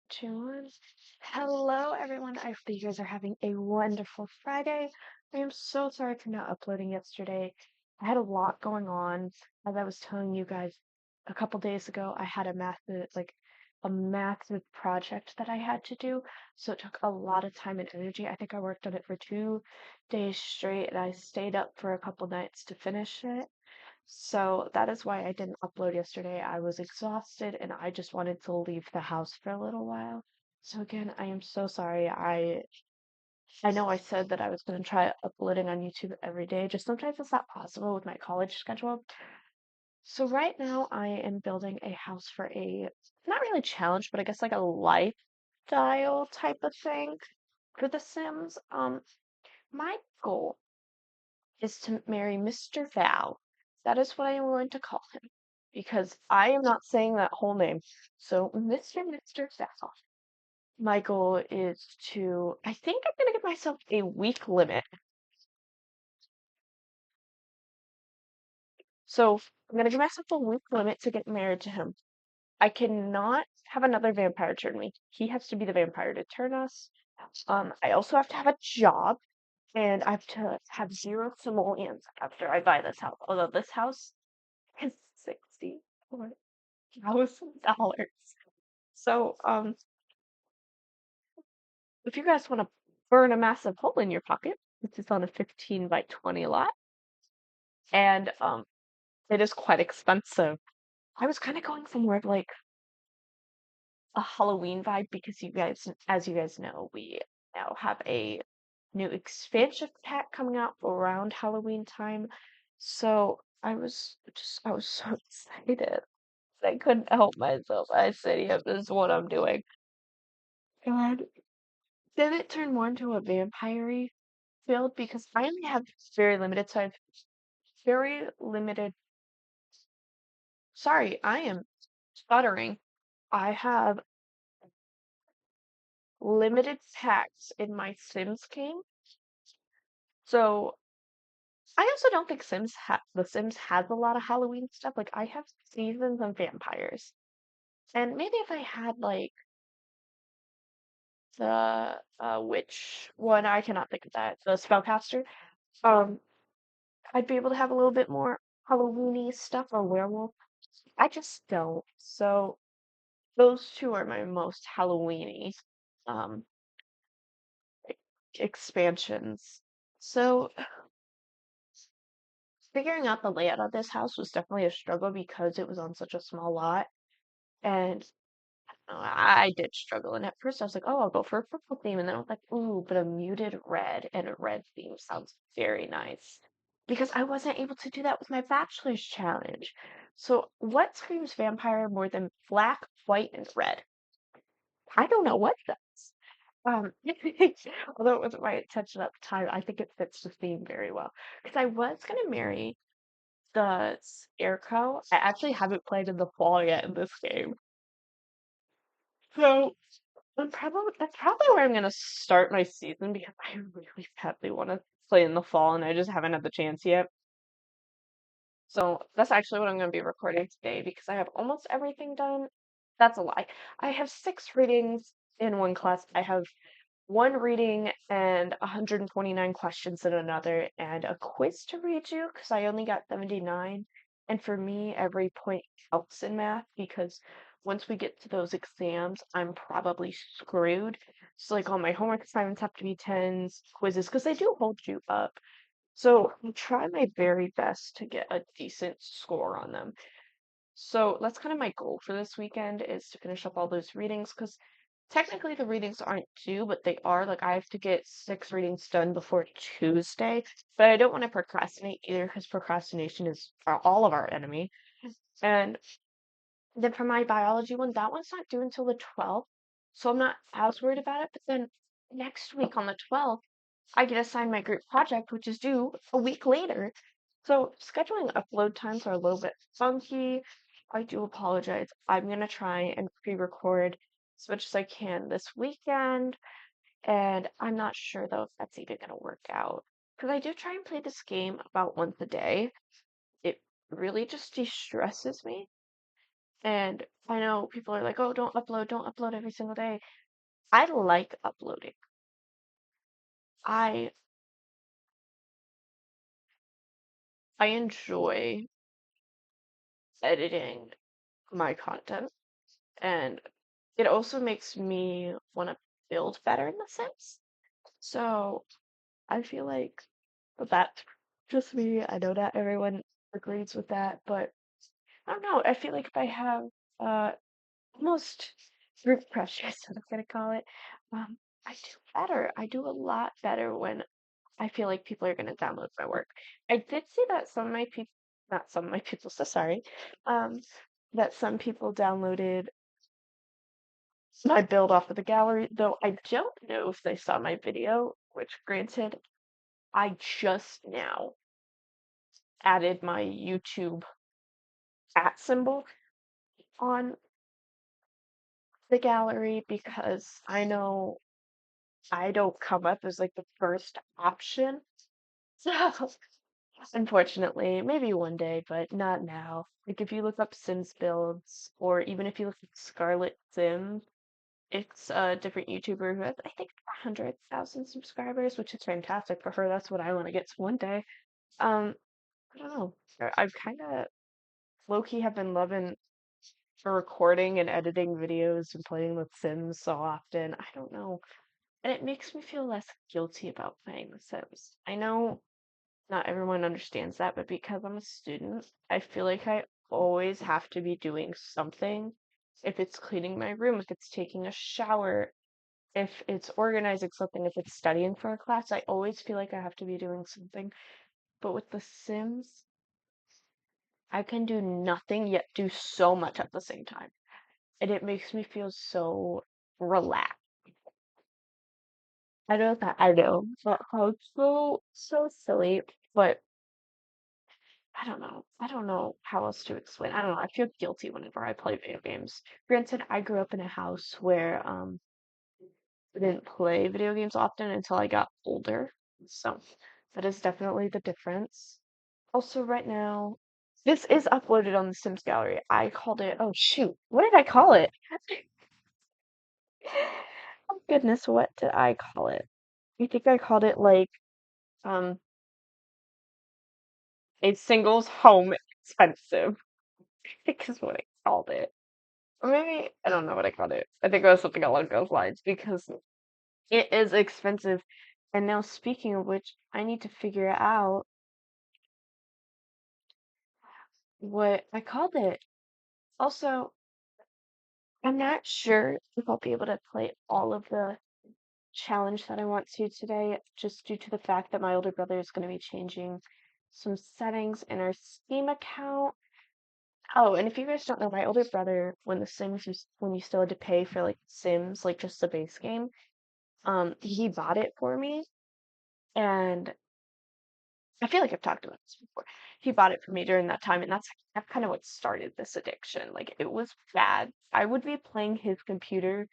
Two, one. Hello, everyone. I hope that you guys are having a wonderful Friday. I am so sorry for not uploading yesterday. I had a lot going on. As I was telling you guys a couple days ago, I had a massive project that I had to do. So it took a lot of time and energy. I think I worked on it for 2 days straight, and I stayed up for a couple nights to finish it. So that is why I didn't upload yesterday. I was exhausted and I just wanted to leave the house for a little while. So again, I am so sorry. I know I said that I was going to try uploading on YouTube every day. Just sometimes it's not possible with my college schedule. So right now I am building a house for a not really challenge, but I guess like a lifestyle type of thing for The Sims. My goal is to marry Mr. Val. That is what I am going to call him because I am not saying that whole name. So, Mr. Val. My goal is I think I'm going to give myself a week limit. So, I'm going to give myself a week limit to get married to him. I cannot have another vampire turn me. He has to be the vampire to turn us. I also have to have a job and I have to have zero simoleons after I buy this house. Although this house is $64,000. So, if you guys want to burn a massive hole in your pocket, this is on a 15 by 20 lot, and it is quite expensive. I was kind of going for more of like a Halloween vibe because as you guys know, we now have a new expansion pack coming out around Halloween time. So I was so excited. I couldn't help myself. I said, "Yep, this is what I'm doing." And then it turned more into a vampire build because I only have very limited, so I have very limited. Sorry, I am stuttering. I have limited packs in my Sims game. So I also don't think The Sims has a lot of Halloween stuff. Like I have seasons and vampires. And maybe if I had like the which one I cannot think of that, the spellcaster, um, I'd be able to have a little bit more Halloweeny stuff or werewolf. I just don't. So those two are my most Halloweeny um expansions. So figuring out the layout of this house was definitely a struggle because it was on such a small lot. And I did struggle. And at first I was like, oh, I'll go for a purple theme. And then I was like, ooh, but a muted red and a red theme sounds very nice. Because I wasn't able to do that with my bachelor's challenge. So what screams vampire more than black, white, and red? I don't know what does. Um, although it wasn't my intention at the time, I think it fits the theme very well. Because I was gonna marry the Scarecrow. I actually haven't played in the fall yet in this game. So that's probably where I'm gonna start my season because I really badly want to play in the fall and I just haven't had the chance yet. So that's actually what I'm gonna be recording today because I have almost everything done. That's a lie. I have 6 readings in one class. I have one reading and 129 questions in another, and a quiz to read you because I only got 79. And for me, every point counts in math because once we get to those exams, I'm probably screwed. So, like, all my homework assignments have to be tens, quizzes, because they do hold you up. So, I try my very best to get a decent score on them. So that's kind of my goal for this weekend is to finish up all those readings because technically the readings aren't due, but they are. Like I have to get 6 readings done before Tuesday, but I don't want to procrastinate either because procrastination is all of our enemy. And then for my biology one, that one's not due until the 12th, so I'm not as worried about it. But then next week on the 12th, I get assigned my group project, which is due a week later. So scheduling upload times are a little bit funky. I do apologize. I'm gonna try and pre-record as much as I can this weekend, and I'm not sure though if that's even gonna work out. Because I do try and play this game about once a day. It really just de-stresses me. And I know people are like, oh, don't upload every single day. I like uploading. I I enjoy editing my content, and it also makes me want to build better in the sense. So I feel like that's just me. I know not everyone agrees with that, but I don't know. I feel like if I have uh almost group pressure, is what I'm gonna call it, I do better. I do a lot better when I feel like people are gonna download my work. I did see that some of my people, not some of my people, so sorry, um, that some people downloaded my build off of the gallery, though I don't know if they saw my video, which granted, I just now added my YouTube at symbol on the gallery because I know I don't come up as like the first option. So unfortunately, maybe one day, but not now. Like if you look up Sims builds, or even if you look at Scarlet Sim, it's a different YouTuber who has, I think, 100,000 subscribers, which is fantastic for her. That's what I want to get to one day. Um, I don't know. I've kind of low-key have been loving recording and editing videos and playing with Sims so often. I don't know. And it makes me feel less guilty about playing The Sims. I know not everyone understands that, but because I'm a student, I feel like I always have to be doing something. If it's cleaning my room, if it's taking a shower, if it's organizing something, if it's studying for a class, I always feel like I have to be doing something. But with The Sims, I can do nothing yet do so much at the same time. And it makes me feel so relaxed. I know that sounds so silly, but I don't know how else to explain. I don't know. I feel guilty whenever I play video games. Granted, I grew up in a house where I didn't play video games often until I got older. So that is definitely the difference. Also, right now, this is uploaded on the Sims Gallery. I called it, oh shoot, what did I call it? Oh goodness, what did I call it? I think I called it like um a singles home expensive. I think is what I called it. Or maybe I don't know what I called it. I think it was something along those lines because it is expensive. And now speaking of which, I need to figure out what I called it. Also, I'm not sure if I'll be able to play all of the challenge that I want to today, just due to the fact that my older brother is going to be changing some settings in our Steam account. Oh, and if you guys don't know, my older brother, when the Sims was, when you still had to pay for like Sims, like just the base game, he bought it for me, and I feel like I've talked about this before. He bought it for me during that time, and that's kind of what started this addiction. Like it was bad. I would be playing his computer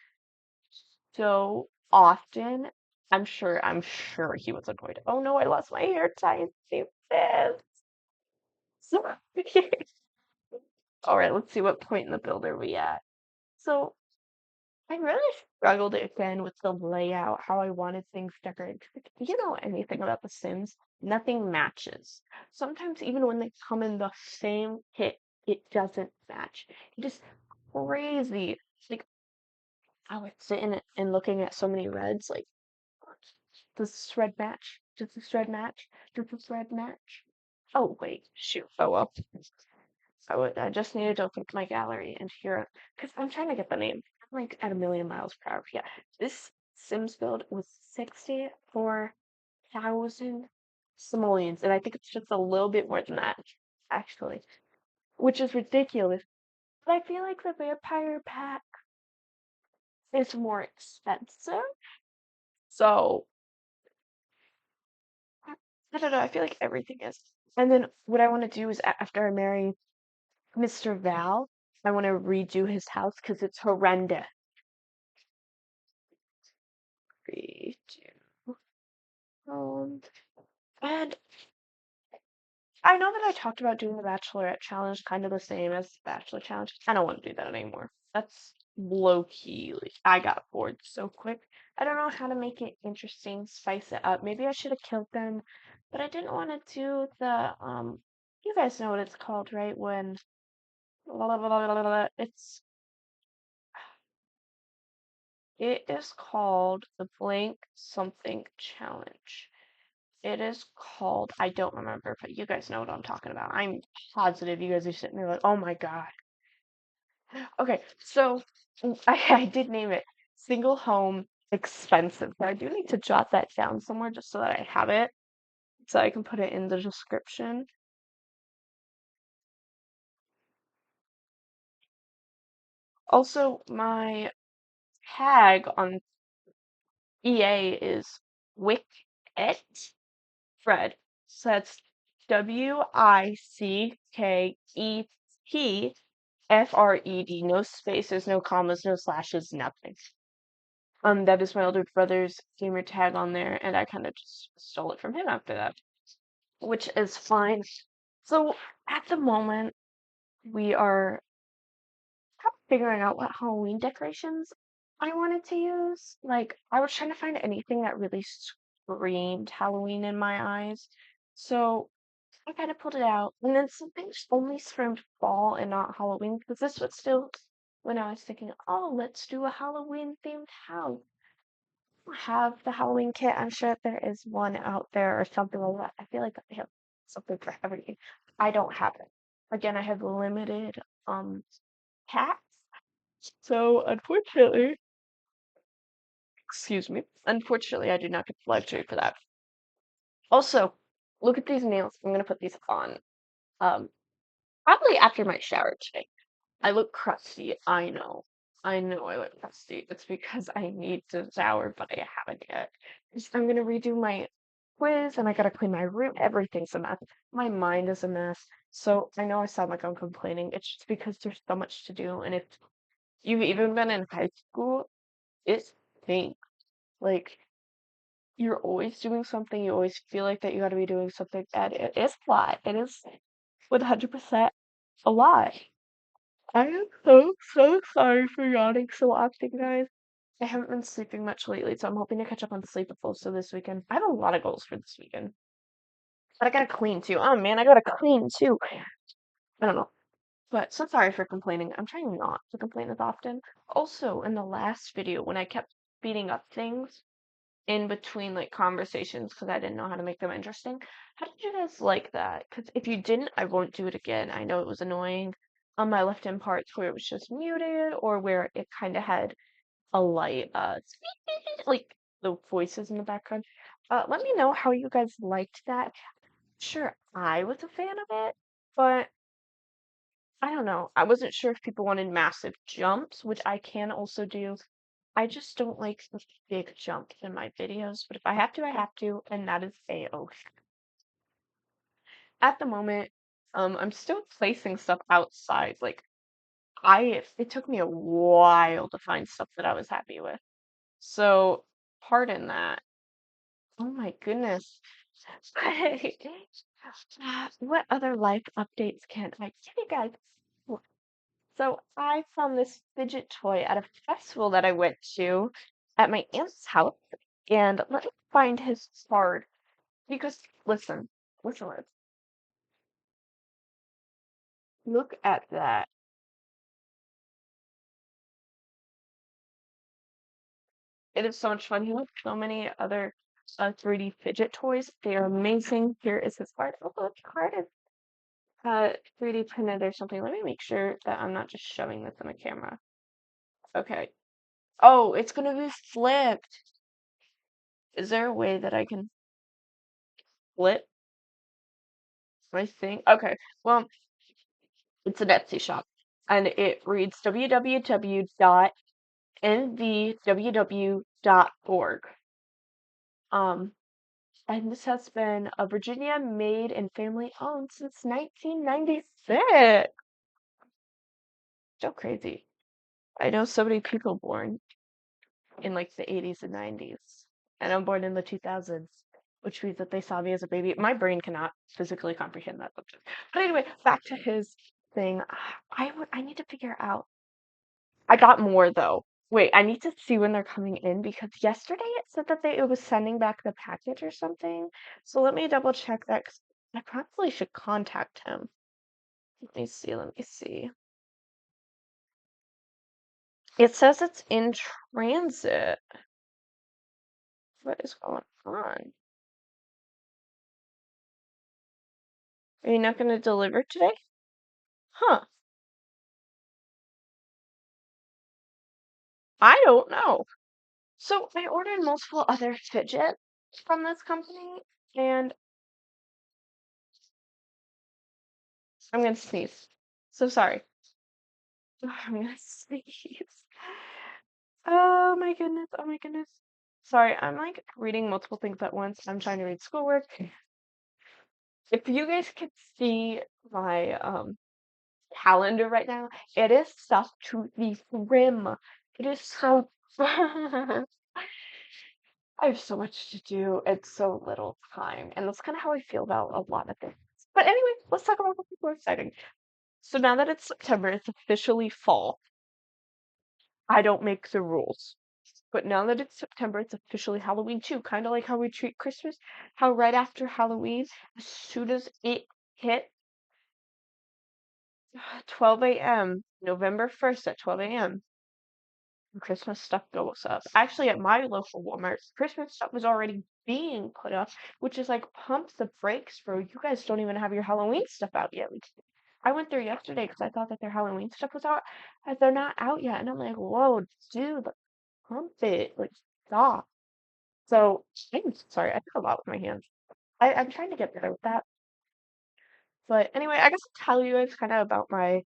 so often. I'm sure he was annoyed. Oh no, I lost my hair tie. Save this. So, all right, let's see what point in the build are we at. So I really struggled again with the layout, how I wanted things decorated. 'Cause if you know anything about The Sims, nothing matches. Sometimes even when they come in the same kit, it doesn't match. It is crazy. Like I was sitting and looking at so many reds, like, does this red match? Does this red match? Does this red match? Oh wait, shoot. Oh well. I just needed to open my gallery and hear because I'm trying to get the name. I'm like at a million miles per hour. Yeah, this Sims build was 64,000 simoleons, and I think it's just a little bit more than that, actually, which is ridiculous. But I feel like the vampire pack is more expensive, so I I don't know. I feel like everything is. And then what I want to do is after I marry Mr. Val, I want to redo his house because it's horrendous. Redo. Um, and I know that I talked about doing the Bachelorette challenge, kind of the same as the Bachelor challenge. I don't want to do that anymore. That's low key. Like, I got bored so quick. I don't know how to make it interesting, spice it up. Maybe I should have killed them, but I didn't want to do the you guys know what it's called, right? When it's it is called the blank something challenge. It is called, I don't remember, but you guys know what I'm talking about. I'm positive you guys are sitting there like, oh my God. Okay, so I did name it single home expensive. But I do need to jot that down somewhere just so that I have it, so I can put it in the description. Also, my tag on EA is Wicket Fred. So that's WICKETFRED. No spaces, no commas, no slashes, nothing. That is my older brother's gamer tag on there, and I kind of just stole it from him after that, which is fine. So at the moment, we are figuring out what Halloween decorations I wanted to use. Like, I was trying to find anything that really screamed Halloween in my eyes. So I kind of pulled it out, and then something only screamed fall and not Halloween, because this was still when I was thinking, oh, let's do a Halloween themed house. Have the Halloween kit. I'm sure there is one out there or something like that. I feel like I have something for everything. I don't have it. Again, I have limited cats. So unfortunately, excuse me. Unfortunately, I do not get the luxury for that. Also, look at these nails. I'm gonna put these on. Um, probably after my shower today. I look crusty. I know. I know I look crusty. It's because I need to shower, but I haven't yet. I'm gonna redo my quiz and I gotta clean my room. Everything's a mess. My mind is a mess. So I know I sound like I'm complaining. It's just because there's so much to do. And if you've even been in high school, it stinks. Like you're always doing something. You always feel like that you gotta be doing something. And it is a lot. It is 100% a lot. I am so sorry for yawning so often, guys. I haven't been sleeping much lately, so I'm hoping to catch up on sleep also this weekend. I have a lot of goals for this weekend. But I gotta clean too. Oh man, I gotta clean too. I don't know. But so sorry for complaining. I'm trying not to complain as often. Also, in the last video, when I kept speeding up things in between like conversations because I didn't know how to make them interesting, how did you guys like that? Because if you didn't, I won't do it again. I know it was annoying on my left-hand parts where it was just muted or where it kind of had a light, like the voices in the background. Let me know how you guys liked that. Sure, I was a fan of it, but I don't know. I wasn't sure if people wanted massive jumps, which I can also do. I just don't like the big jumps in my videos, but if I have to, I have to, and that is A-OK. At the moment, I'm still placing stuff outside. Like it took me a while to find stuff that I was happy with. So, pardon that. Oh my goodness. What other life updates can I give you guys? So I found this fidget toy at a festival that I went to at my aunt's house, and let me find his card because listen, look at that. It is so much fun. He has so many other 3D fidget toys. They are amazing. Here is his card. Oh, the card is 3D printed or something. Let me make sure that I'm not just showing this on the camera. Okay. Oh, it's gonna be flipped. Is there a way that I can flip my thing? Okay. Well, it's an Etsy shop, and it reads www.nvww.org. Um, and this has been a Virginia made and family owned since 1996. So crazy. I know so many people born in like the 80s and 90s, and I'm born in the 2000s. which means that they saw me as a baby. My brain cannot physically comprehend that subject. But anyway, back to his thing. I need to figure out. I got more though. Wait, I need to see when they're coming in because yesterday it said that it was sending back the package or something. So let me double check that 'cause I probably should contact him. Let me see. Let me see. It says it's in transit. What is going on? Are you not going to deliver today? Huh. I don't know. So I ordered multiple other fidgets from this company, and I'm gonna sneeze. So sorry. I'm gonna sneeze. Oh my goodness. Oh my goodness. Sorry, I'm like reading multiple things at once. I'm trying to read schoolwork. If you guys could see my calendar right now, it is stuffed to the brim. It is so I have so much to do and so little time. And that's kind of how I feel about a lot of things. But anyway, let's talk about something more exciting. So now that it's September, it's officially fall. I don't make the rules. But now that it's September, it's officially Halloween too. Kind of like how we treat Christmas. How right after Halloween, as soon as it hit 12 a.m., November 1st at 12 a.m., Christmas stuff goes up. Actually, at my local Walmart, Christmas stuff was already being put up, which is like pump the brakes, bro. You guys don't even have your Halloween stuff out yet. I went there yesterday because I thought that their Halloween stuff was out, and they're not out yet. And I'm like, whoa, dude, like, pump it, like, stop. So, I'm sorry, I did a lot with my hands. I'm trying to get better with that. But anyway, I guess I'll tell you guys kind of about my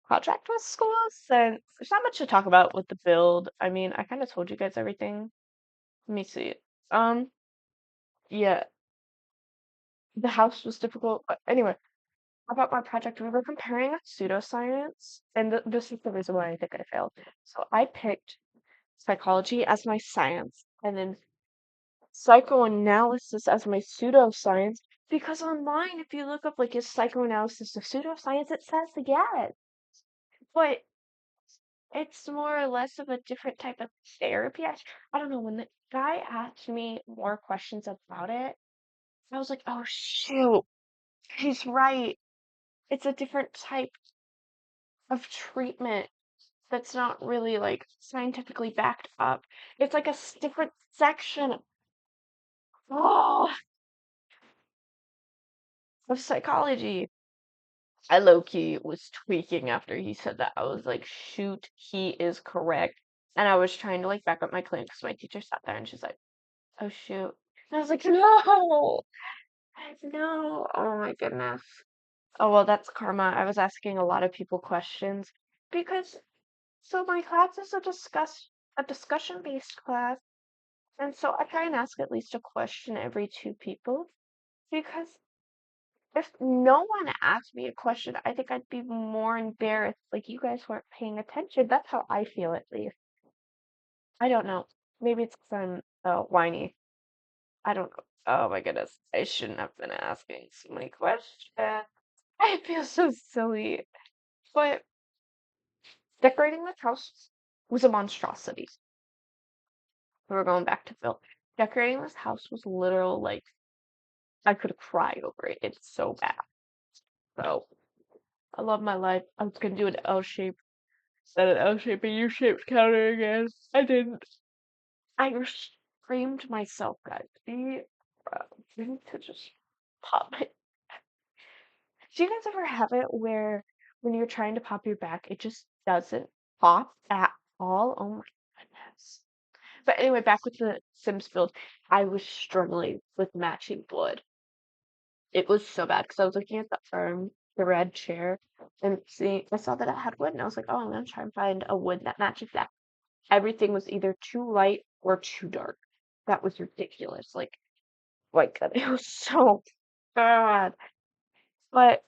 project with school since there's not much to talk about with the build. I mean, I kind of told you guys everything. Let me see. Um, yeah, the house was difficult. But anyway, about my project, we were comparing pseudoscience, and this is the reason why I think I failed. So I picked psychology as my science, and then psychoanalysis as my pseudoscience. Because online, if you look up like is psychoanalysis a pseudoscience, it says yes, but it's more or less of a different type of therapy. I don't know. When the guy asked me more questions about it, I was like, oh shoot, he's right. It's a different type of treatment that's not really like scientifically backed up. It's like a different section oh, of psychology. I low key was tweaking after he said that. I was like, shoot, he is correct. And I was trying to like back up my claim because my teacher sat there and she's like, oh shoot. And I was like, no, no. Oh my goodness. Oh well, that's karma. I was asking a lot of people questions because so my class is a discussion based class. And so I try and ask at least a question every two people because if no one asked me a question, I think I'd be more embarrassed. Like you guys weren't paying attention. That's how I feel at least. I don't know. Maybe it's because I'm whiny. I don't know. Oh my goodness. I shouldn't have been asking so many questions. I feel so silly. But decorating this house was a monstrosity. We were going back to Phil. Decorating this house was literal like I could cry over it. It's so bad. So I love my life. I was gonna do an L shape, then an L shape, a U shaped counter again. I didn't. I screamed myself, guys. We need to just pop it. Do you guys ever have it where when you're trying to pop your back, it just doesn't pop at all? Oh my goodness. But anyway, back with the Sims build, I was struggling with matching wood. It was so bad because I was looking at the red chair, and see, I saw that it had wood, and I was like, oh, I'm gonna try and find a wood that matches that. Everything was either too light or too dark. That was ridiculous. Like that. It was so bad. But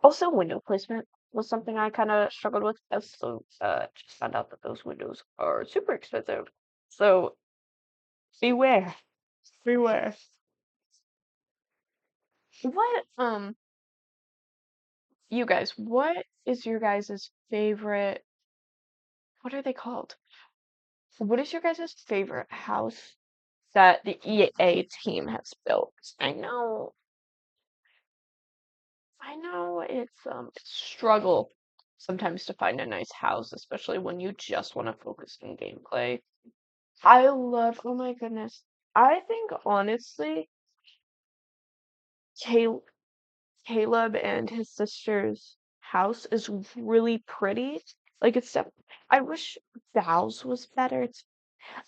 also window placement was something I kind of struggled with. I also just found out that those windows are super expensive. So beware, beware. What you guys, what is your guys' favorite, what are they called? What is your guys' favorite house that the EA team has built? I know it's struggle sometimes to find a nice house, especially when you just want to focus on gameplay. Oh my goodness. I think honestly, Cal Caleb and his sister's house is really pretty. Like I wish Val's was better.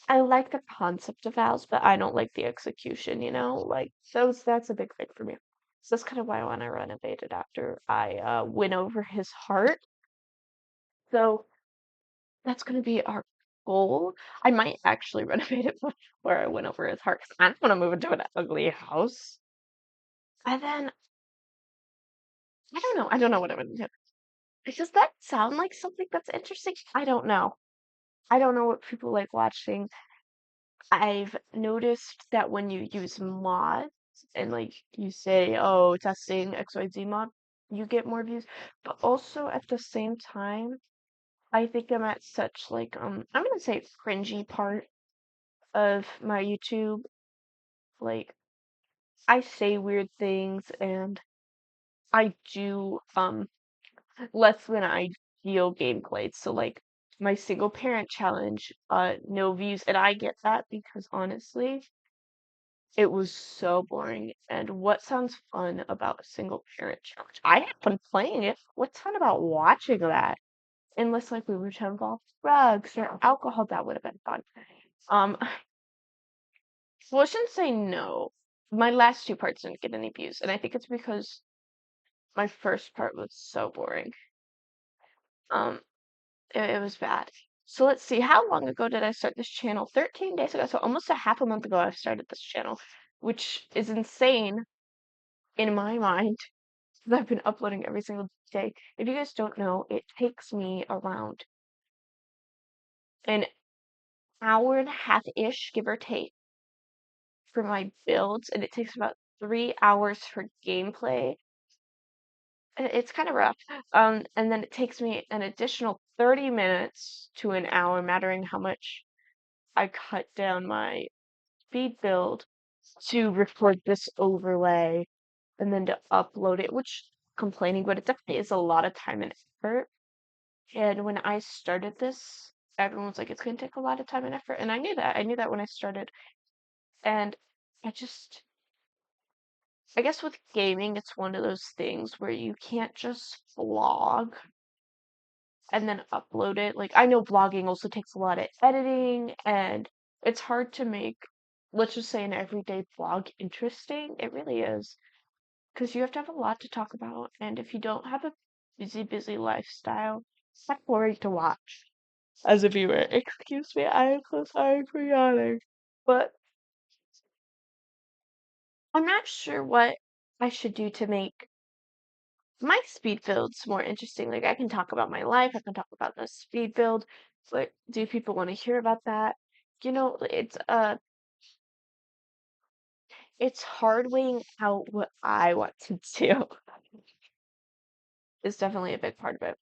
I like the concept of Val's, but I don't like the execution, Like that's a big thing for me. So that's kind of why I want to renovate it after I win over his heart. So that's gonna be our goal. I might actually renovate it before I win over his heart because I don't want to move into an ugly house. And then I don't know. I don't know what I'm gonna do. Does that sound like something that's interesting? I don't know. I don't know what people like watching. I've noticed that when you use mods and like you say, oh, testing XYZ mod, you get more views. But also at the same time, I think I'm at such like I'm gonna say cringy part of my YouTube. Like I say weird things and I do less than ideal gameplay. So like my single parent challenge, no views, and I get that because honestly, it was so boring. And what sounds fun about a single parent challenge? I had fun playing it. What's fun about watching that? Unless like we were to involve drugs or alcohol, that would have been fun. Um, well, I shouldn't say no. My last two parts didn't get any views, and I think it's because my first part was so boring. Um, it was bad. So let's see, how long ago did I start this channel? 13 days ago, so almost a half a month ago I started this channel, which is insane in my mind because I've been uploading every single day. If you guys don't know, it takes me around an hour and a half-ish, give or take, for my builds, and it takes about 3 hours for gameplay. It's kind of rough. And then it takes me an additional 30 minutes to an hour, mattering how much I cut down my speed build to record this overlay and then to upload it, which complaining, but it definitely is a lot of time and effort. And when I started this, everyone was like, it's going to take a lot of time and effort. And I knew that. I knew that when I started. And I just, I guess with gaming, it's one of those things where you can't just vlog and then upload it. Like, I know vlogging also takes a lot of editing, and it's hard to make, let's just say, an everyday vlog interesting. It really is. Because you have to have a lot to talk about. And if you don't have a busy lifestyle, it's not boring to watch as a viewer. Excuse me, I am so sorry for yawning. But I'm not sure what I should do to make my speed builds more interesting. Like I can talk about my life, I can talk about the speed build. But do people want to hear about that? It's hard weighing out what I want to do. Is definitely a big part of it.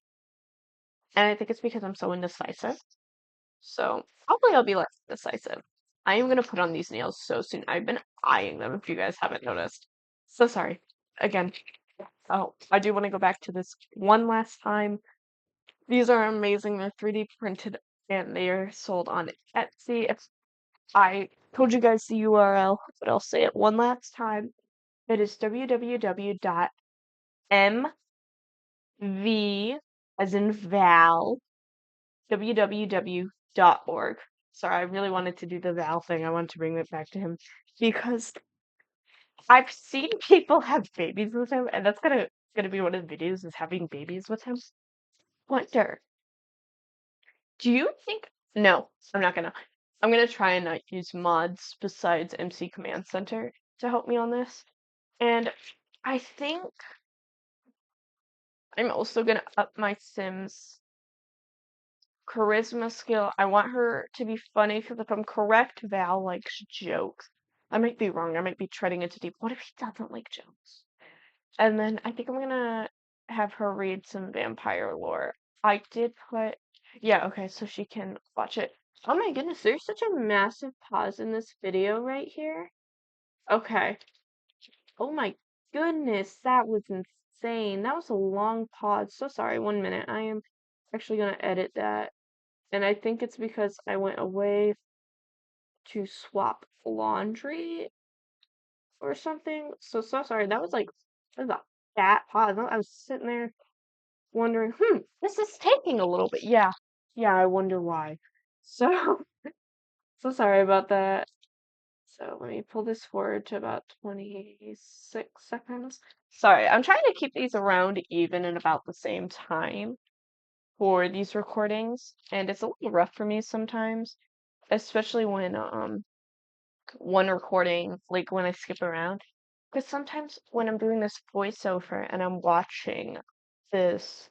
And I think it's because I'm so indecisive. So hopefully I'll be less decisive. I am gonna put on these nails so soon. I've been eyeing them if you guys haven't noticed. So sorry. Again. Oh, I do want to go back to this one last time. These are amazing. They're 3D printed and they are sold on Etsy. If I told you guys the URL, but I'll say it one last time. It is www.mv as in Val www.org. Sorry, I really wanted to do the Val thing. I wanted to bring it back to him because I've seen people have babies with him, and that's gonna be one of the videos is having babies with him. Wonder, do you think? No, I'm not gonna. I'm gonna try and not use mods besides MC Command Center to help me on this. And I think I'm also gonna up my Sims charisma skill. I want her to be funny because if I'm correct, Val likes jokes. I might be wrong. I might be treading into deep. What if he doesn't like jokes? And then I think I'm gonna have her read some vampire lore. I did put, yeah, okay, so she can watch it. Oh my goodness, there's such a massive pause in this video right here. Okay. Oh my goodness, that was insane. That was a long pause. So sorry, 1 minute. I am actually gonna edit that. And I think it's because I went away to swap laundry or something. So sorry. That was a fat pause. I was sitting there wondering, this is taking a little bit. Yeah. Yeah, I wonder why. So so sorry about that. So let me pull this forward to about 26 seconds. Sorry, I'm trying to keep these around even and about the same time for these recordings, and it's a little rough for me sometimes, especially when one recording, like when I skip around. Because sometimes when I'm doing this voiceover and I'm watching this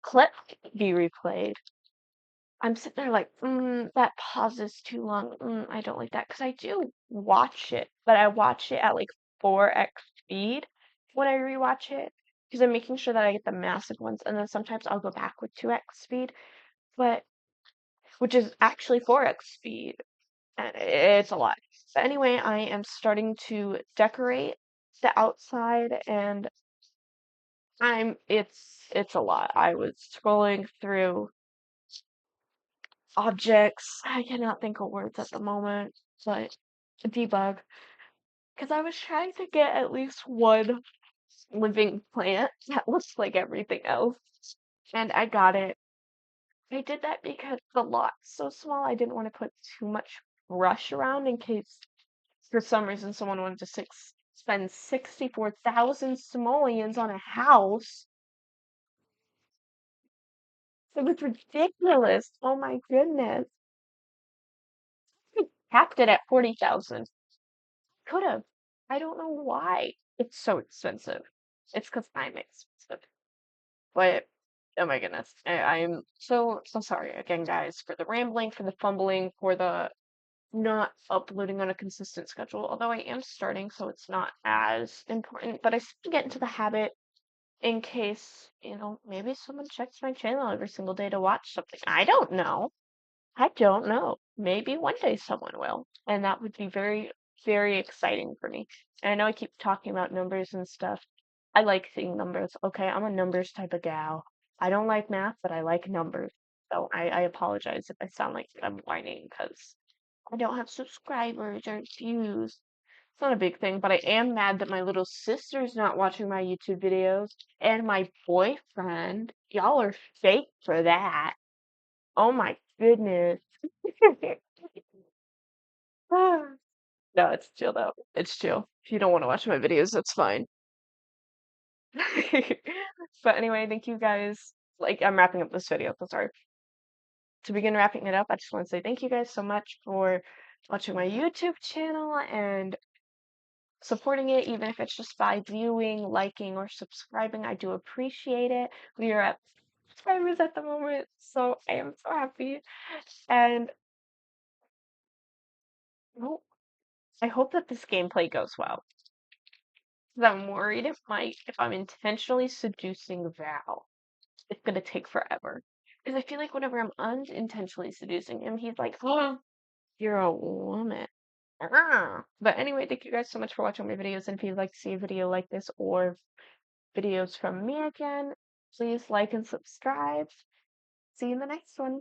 clip be replayed, I'm sitting there like, that pause is too long. I don't like that. Because I do watch it, but I watch it at like 4x speed when I rewatch it. Because I'm making sure that I get the massive ones. And then sometimes I'll go back with 2x speed, but which is actually 4x speed. And it's a lot. But anyway, I am starting to decorate the outside and it's a lot. I was scrolling through objects. I cannot think of words at the moment, but debug. Because I was trying to get at least one living plant that looks like everything else. And I got it. I did that because the lot's so small, I didn't want to put too much brush around in case for some reason someone wanted to spend 64,000 simoleons on a house. It was ridiculous. Oh my goodness. I capped it at 40,000. Could have. I don't know why. It's so expensive. It's because I'm expensive. But oh my goodness. I'm so sorry again, guys, for the rambling, for the fumbling, for the not uploading on a consistent schedule. Although I am starting, so it's not as important. But I still get into the habit in case, maybe someone checks my channel every single day to watch something. I don't know. I don't know. Maybe one day someone will. And that would be very, very exciting for me. And I know I keep talking about numbers and stuff. I like seeing numbers. Okay, I'm a numbers type of gal. I don't like math, but I like numbers. So I apologize if I sound like I'm whining because I don't have subscribers or views. It's not a big thing, but I am mad that my little sister's not watching my YouTube videos and my boyfriend. Y'all are fake for that. Oh my goodness. No, it's chill though. It's chill. If you don't want to watch my videos, that's fine. But anyway, thank you guys. Like, I'm wrapping up this video, so sorry. To begin wrapping it up, I just want to say thank you guys so much for watching my YouTube channel and supporting it, even if it's just by viewing, liking, or subscribing. I do appreciate it. We are at subscribers at the moment, so I am so happy. And well, I hope that this gameplay goes well. 'Cause I'm worried if I'm intentionally seducing Val, it's gonna take forever. Because I feel like whenever I'm unintentionally seducing him, he's like, "Oh, you're a woman." But anyway, thank you guys so much for watching my videos. And if you'd like to see a video like this or videos from me again, please like and subscribe. See you in the next one.